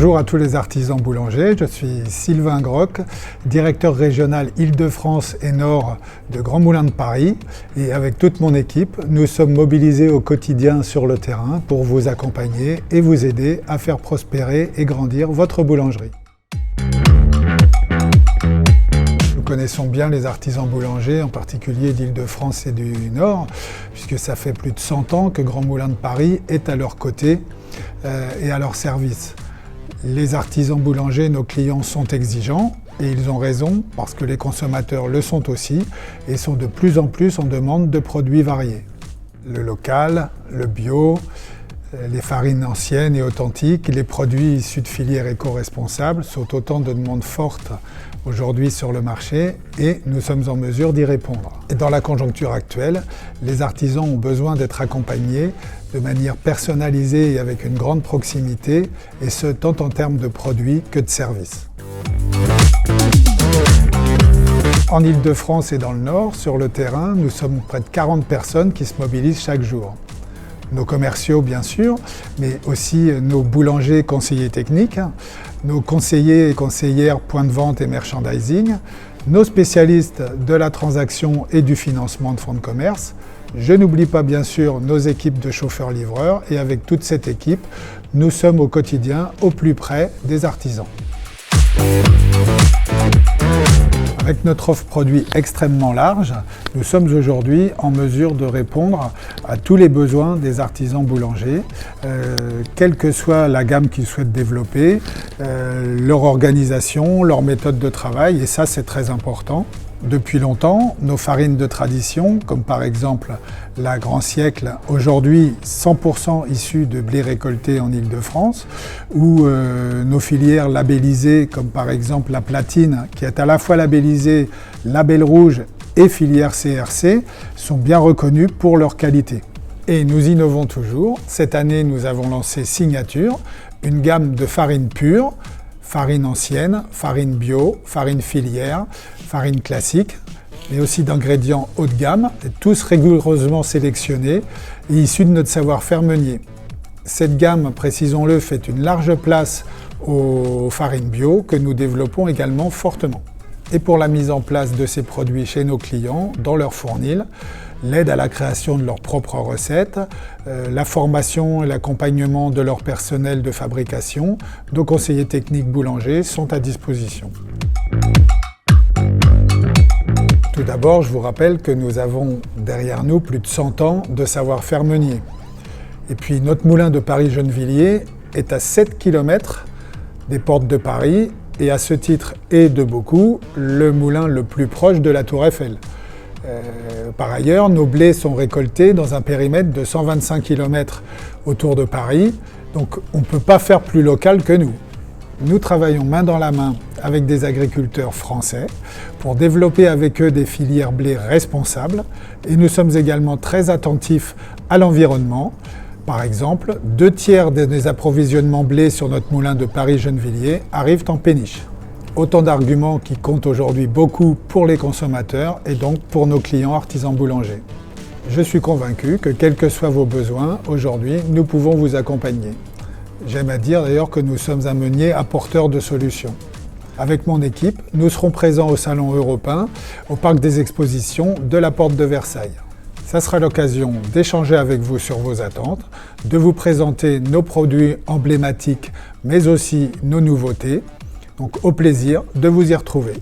Bonjour à tous les artisans boulangers, je suis Sylvain Groc, directeur régional Île-de-France et Nord de Grands Moulins de Paris, et avec toute mon équipe, nous sommes mobilisés au quotidien sur le terrain pour vous accompagner et vous aider à faire prospérer et grandir votre boulangerie. Nous connaissons bien les artisans boulangers, en particulier d'Île-de-France et du Nord, puisque ça fait plus de 100 ans que Grands Moulins de Paris est à leur côté et à leur service. Les artisans boulangers, nos clients, sont exigeants et ils ont raison parce que les consommateurs le sont aussi et sont de plus en plus en demande de produits variés. Le local, le bio, les farines anciennes et authentiques, les produits issus de filières éco-responsables sont autant de demandes fortes aujourd'hui sur le marché et nous sommes en mesure d'y répondre. Et dans la conjoncture actuelle, les artisans ont besoin d'être accompagnés de manière personnalisée et avec une grande proximité, et ce tant en termes de produits que de services. En Île-de-France et dans le Nord, sur le terrain, nous sommes près de 40 personnes qui se mobilisent chaque jour. Nos commerciaux bien sûr, mais aussi nos boulangers conseillers techniques, nos conseillers et conseillères points de vente et merchandising, nos spécialistes de la transaction et du financement de fonds de commerce. Je n'oublie pas bien sûr nos équipes de chauffeurs-livreurs et avec toute cette équipe, nous sommes au quotidien au plus près des artisans. Avec notre offre produit extrêmement large, nous sommes aujourd'hui en mesure de répondre à tous les besoins des artisans boulangers, quelle que soit la gamme qu'ils souhaitent développer, leur organisation, leur méthode de travail, et ça c'est très important. Depuis longtemps, nos farines de tradition, comme par exemple la Grand Siècle, aujourd'hui 100% issues de blé récolté en Île-de-France, ou nos filières labellisées, comme par exemple la Platine, qui est à la fois labellisée Label Rouge et filière CRC, sont bien reconnues pour leur qualité. Et nous innovons toujours. Cette année, nous avons lancé Signature, une gamme de farines pures, farine ancienne, farine bio, farine filière, farine classique, mais aussi d'ingrédients haut de gamme, tous rigoureusement sélectionnés et issus de notre savoir-faire meunier. Cette gamme, précisons-le, fait une large place aux farines bio que nous développons également fortement. Et pour la mise en place de ces produits chez nos clients, dans leur fournil, l'aide à la création de leurs propres recettes, la formation et l'accompagnement de leur personnel de fabrication, nos conseillers techniques boulangers sont à disposition. Tout d'abord, je vous rappelle que nous avons derrière nous plus de 100 ans de savoir-faire meunier. Et puis notre moulin de Paris-Gennevilliers est à 7 km des portes de Paris et à ce titre, et de beaucoup, le moulin le plus proche de la Tour Eiffel. Par ailleurs, nos blés sont récoltés dans un périmètre de 125 km autour de Paris, donc on ne peut pas faire plus local que nous. Nous travaillons main dans la main avec des agriculteurs français pour développer avec eux des filières blé responsables et nous sommes également très attentifs à l'environnement. Par exemple, 2/3 des approvisionnements blé sur notre moulin de Paris-Gennevilliers arrivent en péniche. Autant d'arguments qui comptent aujourd'hui beaucoup pour les consommateurs et donc pour nos clients artisans boulangers. Je suis convaincu que quels que soient vos besoins, aujourd'hui, nous pouvons vous accompagner. J'aime à dire d'ailleurs que nous sommes un meunier apporteur de solutions. Avec mon équipe, nous serons présents au Salon européen, au Parc des Expositions de la Porte de Versailles. Ça sera l'occasion d'échanger avec vous sur vos attentes, de vous présenter nos produits emblématiques, mais aussi nos nouveautés. Donc au plaisir de vous y retrouver.